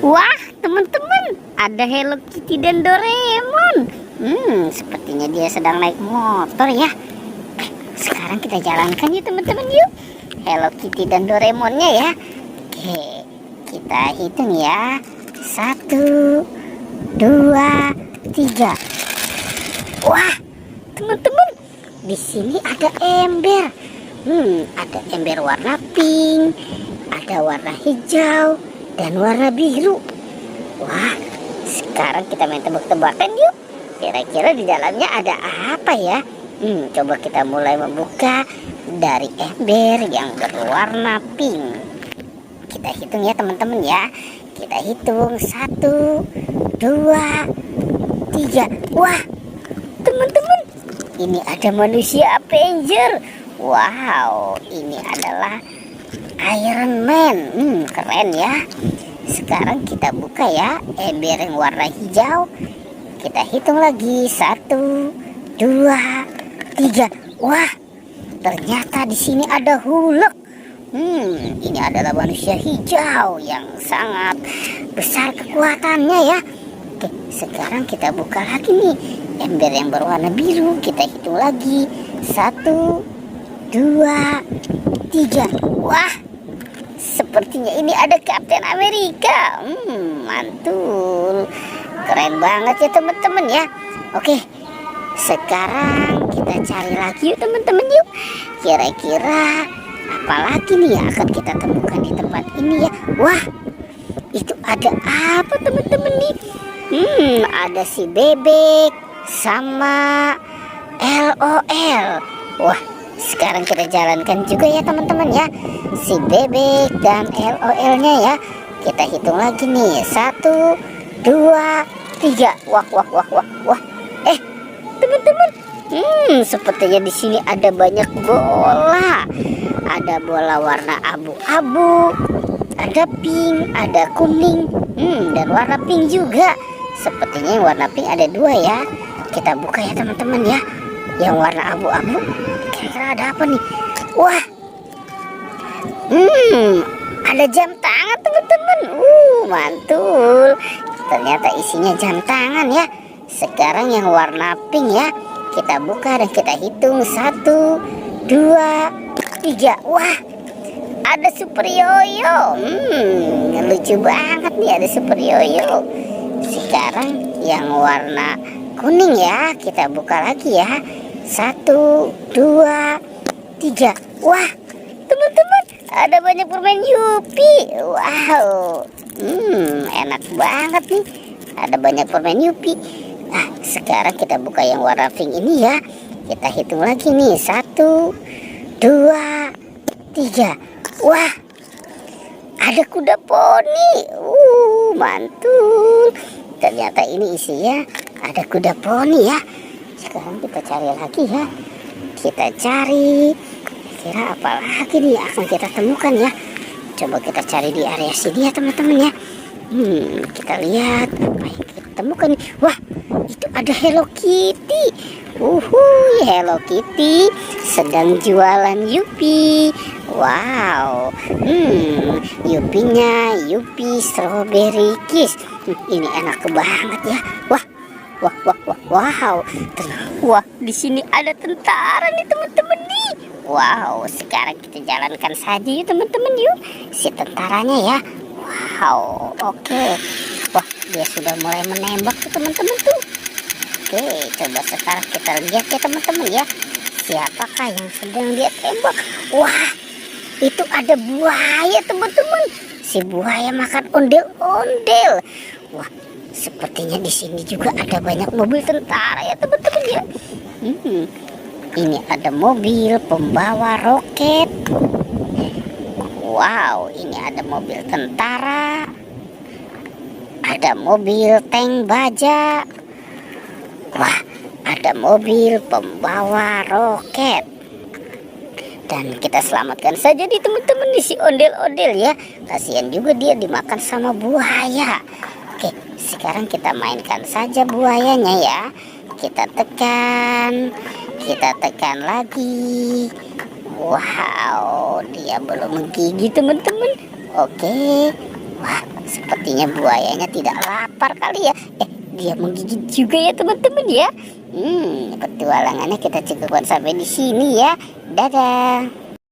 Wah, teman-teman, ada Hello Kitty dan Doraemon. Sepertinya dia sedang naik motor ya. Sekarang kita jalankan yuk teman-teman yuk. Hello Kitty dan Doraemonnya ya. Oke, kita hitung ya. 1, 2, 3. Wah, teman-teman, di sini ada ember. Ada ember warna pink, ada warna hijau, dan warna biru. Wah, sekarang kita main tebak-tebakan yuk. Kira-kira di dalamnya ada apa ya? Coba kita mulai membuka dari ember yang berwarna pink. Kita hitung ya teman-teman ya. Kita hitung 1, 2, 3. Wah, teman-teman, ini ada manusia Avenger. Wow, ini adalah Iron Man. Keren ya. Sekarang kita buka ya ember yang warna hijau. Kita hitung lagi 1, 2, 3. Wah, ternyata di sini ada Hulk. Ini adalah manusia hijau yang sangat besar kekuatannya ya. Oke, sekarang kita buka lagi nih ember yang berwarna biru. Kita hitung lagi 1, 2, 3. Wah, sepertinya ini ada Kapten Amerika. Mantul. Keren banget ya teman-teman ya. Oke, sekarang kita cari lagi yuk teman-teman yuk. Kira-kira apa lagi nih yang akan kita temukan di tempat ini ya. Wah, itu ada apa teman-teman nih? Ada si bebek sama LOL. Wah, sekarang kita jalankan juga ya teman-teman ya, si bebek dan LOL-nya ya. Kita hitung lagi nih 1, 2, 3. Wah. Teman-teman, sepertinya di sini ada banyak bola. Ada bola warna abu-abu, ada pink, ada kuning, dan warna pink juga. Sepertinya yang warna pink ada 2 ya. Kita buka ya teman-teman ya. Yang warna abu-abu, kira-kira ada apa nih? Wah, ada jam tangan teman-teman. Mantul. Ternyata isinya jam tangan ya. Sekarang yang warna pink ya. Kita buka dan kita hitung 1, 2, 3. Wah, ada super yoyo. Lucu banget nih ada super yoyo. Sekarang yang warna kuning ya. Kita buka lagi ya. 1, 2, 3. Wah, teman-teman, ada banyak permen Yupi. Wow, enak banget nih. Ada banyak permen Yupi. Nah, sekarang kita buka yang warna pink ini ya. Kita hitung lagi nih 1, 2, 3. Wah, ada kuda poni. Mantul. Ternyata ini isinya ada kuda poni ya. Sekarang kita cari lagi ya. Kita cari, kira apa lagi nih akan kita temukan ya. Coba kita cari di area sini ya teman-teman ya. Kita lihat apa yang kita temukan nih. Wah, itu ada Hello Kitty. Hello Kitty sedang jualan Yupi. Wow, Yupinya Yupi Strawberry Kiss. Ini enak banget ya. Wow. Wah, di sini ada tentara nih teman-teman nih. Wow, sekarang kita jalankan saja yuk teman-teman yuk si tentaranya ya. Wow, oke. Wah, dia sudah mulai menembak tuh teman-teman tuh. Oke, coba sekarang kita lihat ya teman-teman ya. Siapakah yang sedang dia tembak? Wah, itu ada buaya teman-teman. Si buaya makan ondel-ondel. Wah, sepertinya di sini juga ada banyak mobil tentara ya teman-teman ya. Ini ada mobil pembawa roket. Wow, ini ada mobil tentara. Ada mobil tank baja. Wah, ada mobil pembawa roket. Dan kita selamatkan saja di teman-teman di si ondel-ondel ya. Kasihan juga dia dimakan sama buaya. Oke, sekarang kita mainkan saja buayanya ya. Kita tekan lagi. Wow, dia belum menggigit teman-teman. Oke, wah, seperti Sepertinya buayanya tidak lapar kali ya. Dia menggigit juga ya teman-teman ya. Petualangannya kita cukupkan sampai di sini ya. Dadah.